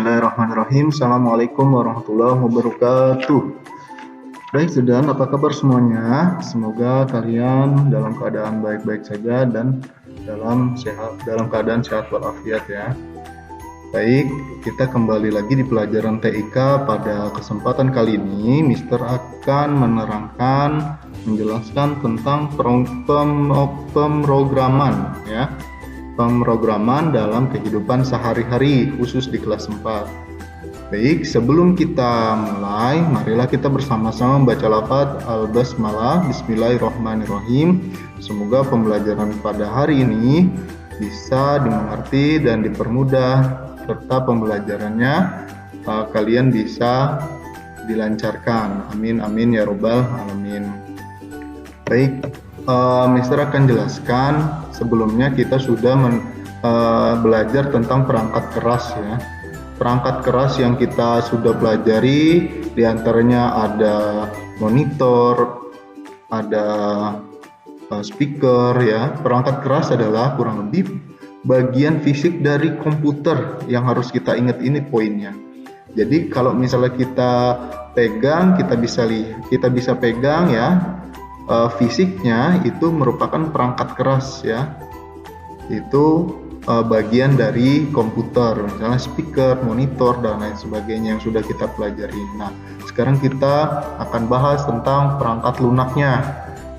Bismillahirrahmanirrahim. Assalamualaikum warahmatullahi wabarakatuh. Baik, Sudan, apa kabar semuanya? Semoga kalian dalam keadaan baik-baik saja dan dalam keadaan sehat walafiat ya. Baik, kita kembali lagi di pelajaran TIK. Pada kesempatan kali ini, Mister akan menjelaskan tentang pemrograman ya. Pemrograman dalam kehidupan sehari-hari, khusus di kelas 4. Baik, sebelum kita mulai, marilah kita bersama-sama membaca lafaz Al-Basmalah. Bismillahirrahmanirrahim. Semoga pembelajaran pada hari ini bisa dimengerti dan dipermudah, serta pembelajarannya kalian bisa dilancarkan. Amin, amin ya robbal alamin. Baik, Mister akan jelaskan. Sebelumnya kita sudah belajar tentang perangkat keras ya. Perangkat keras yang kita sudah pelajari diantaranya ada monitor, ada speaker ya. Perangkat keras adalah kurang lebih bagian fisik dari komputer yang harus kita ingat, ini poinnya. Jadi kalau misalnya kita pegang, kita bisa pegang ya. Fisiknya itu merupakan perangkat keras ya, itu bagian dari komputer, misalnya speaker, monitor, dan lain sebagainya yang sudah kita pelajari. Nah, sekarang kita akan bahas tentang perangkat lunaknya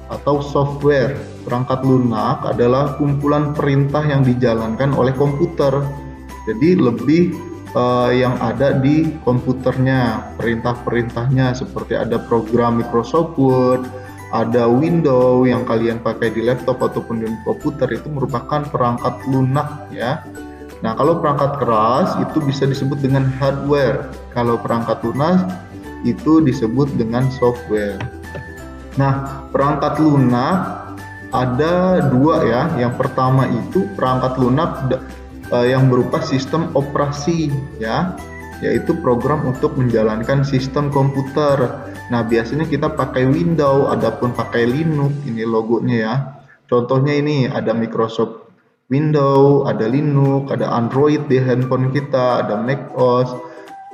atau software. Perangkat lunak adalah kumpulan perintah yang dijalankan oleh komputer, jadi lebih yang ada di komputernya, perintah-perintahnya seperti ada program Microsoft Word, ada Windows yang kalian pakai di laptop ataupun di komputer, itu merupakan perangkat lunak ya. Nah, kalau perangkat keras itu bisa disebut dengan hardware. Kalau perangkat lunak itu disebut dengan software. Nah, perangkat lunak ada dua ya. Yang pertama itu perangkat lunak yang berupa sistem operasi ya, yaitu program untuk menjalankan sistem komputer. Nah, biasanya kita pakai Windows, adapun pakai Linux, ini logonya ya. Contohnya ini ada Microsoft Windows, ada Linux, ada Android di handphone kita, ada macOS,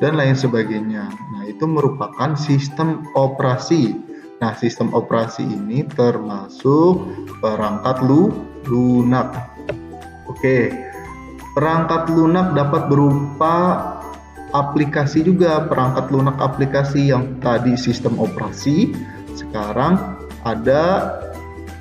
dan lain sebagainya. Nah, itu merupakan sistem operasi. Nah, sistem operasi ini termasuk perangkat lunak. Oke, perangkat lunak dapat berupa aplikasi juga. Perangkat lunak aplikasi yang tadi sistem operasi, sekarang ada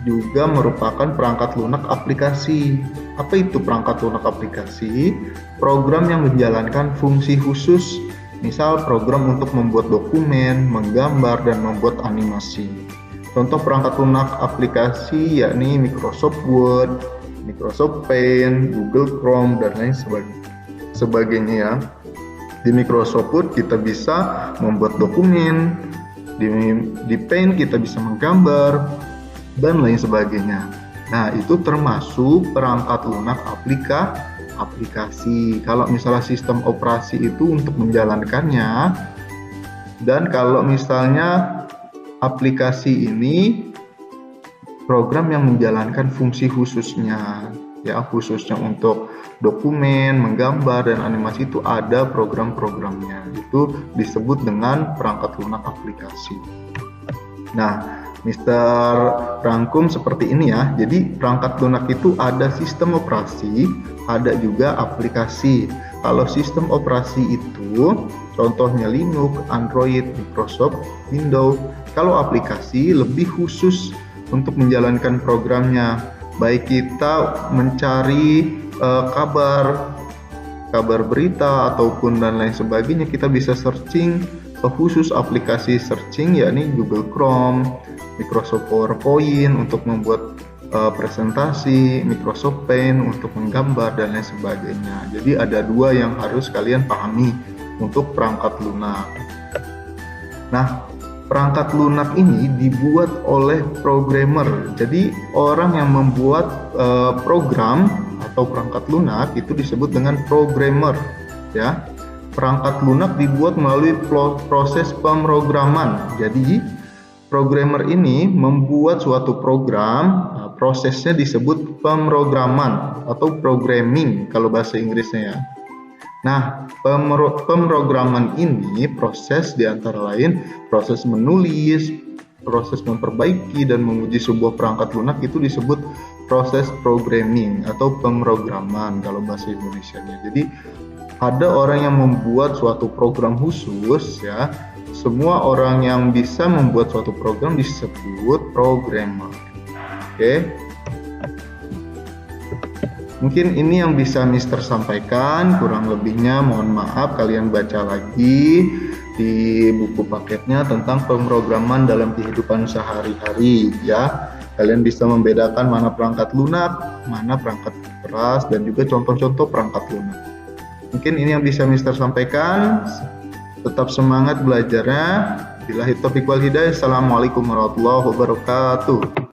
juga merupakan perangkat lunak aplikasi. Apa itu perangkat lunak aplikasi? Program yang menjalankan fungsi khusus, misal program untuk membuat dokumen, menggambar, dan membuat animasi. Contoh perangkat lunak aplikasi yakni Microsoft Word, Microsoft Paint, Google Chrome, dan lain sebagainya ya. Di Microsoft Word kita bisa membuat dokumen, di Paint kita bisa menggambar, dan lain sebagainya. Nah, itu termasuk perangkat lunak aplikasi. Kalau misalnya sistem operasi itu untuk menjalankannya, dan kalau misalnya aplikasi ini program yang menjalankan fungsi khususnya ya, khususnya untuk dokumen, menggambar, dan animasi, itu ada program-programnya. Itu disebut dengan perangkat lunak aplikasi. Nah, Mister rangkum seperti ini ya. Jadi perangkat lunak itu ada sistem operasi, ada juga aplikasi. Kalau sistem operasi itu contohnya Linux, Android, Microsoft, Windows. Kalau aplikasi lebih khusus untuk menjalankan programnya. Baik kita mencari kabar berita ataupun dan lain sebagainya, kita bisa searching khusus aplikasi searching yakni Google Chrome, Microsoft PowerPoint untuk membuat presentasi, Microsoft Paint untuk menggambar, dan lain sebagainya. Jadi ada dua yang harus kalian pahami untuk perangkat lunak. Nah, perangkat lunak ini dibuat oleh programmer. Jadi orang yang membuat program atau perangkat lunak itu disebut dengan programmer ya. Perangkat lunak dibuat melalui proses pemrograman. Jadi programmer ini membuat suatu program, prosesnya disebut pemrograman atau programming kalau bahasa Inggrisnya ya. Nah, pemrograman ini proses di antara lain proses menulis, proses memperbaiki dan menguji sebuah perangkat lunak itu disebut proses programming atau pemrograman kalau bahasa Indonesianya. Jadi ada orang yang membuat suatu program khusus ya. Semua orang yang bisa membuat suatu program disebut programmer. Oke. Mungkin ini yang bisa Mister sampaikan, kurang lebihnya mohon maaf, kalian baca lagi di buku paketnya tentang pemrograman dalam kehidupan sehari-hari ya. Kalian bisa membedakan mana perangkat lunak, mana perangkat keras, dan juga contoh-contoh perangkat lunak. Mungkin ini yang bisa Mister sampaikan. Tetap semangat belajarnya. Billahi taufiq wal hidayah. Assalamualaikum warahmatullahi wabarakatuh.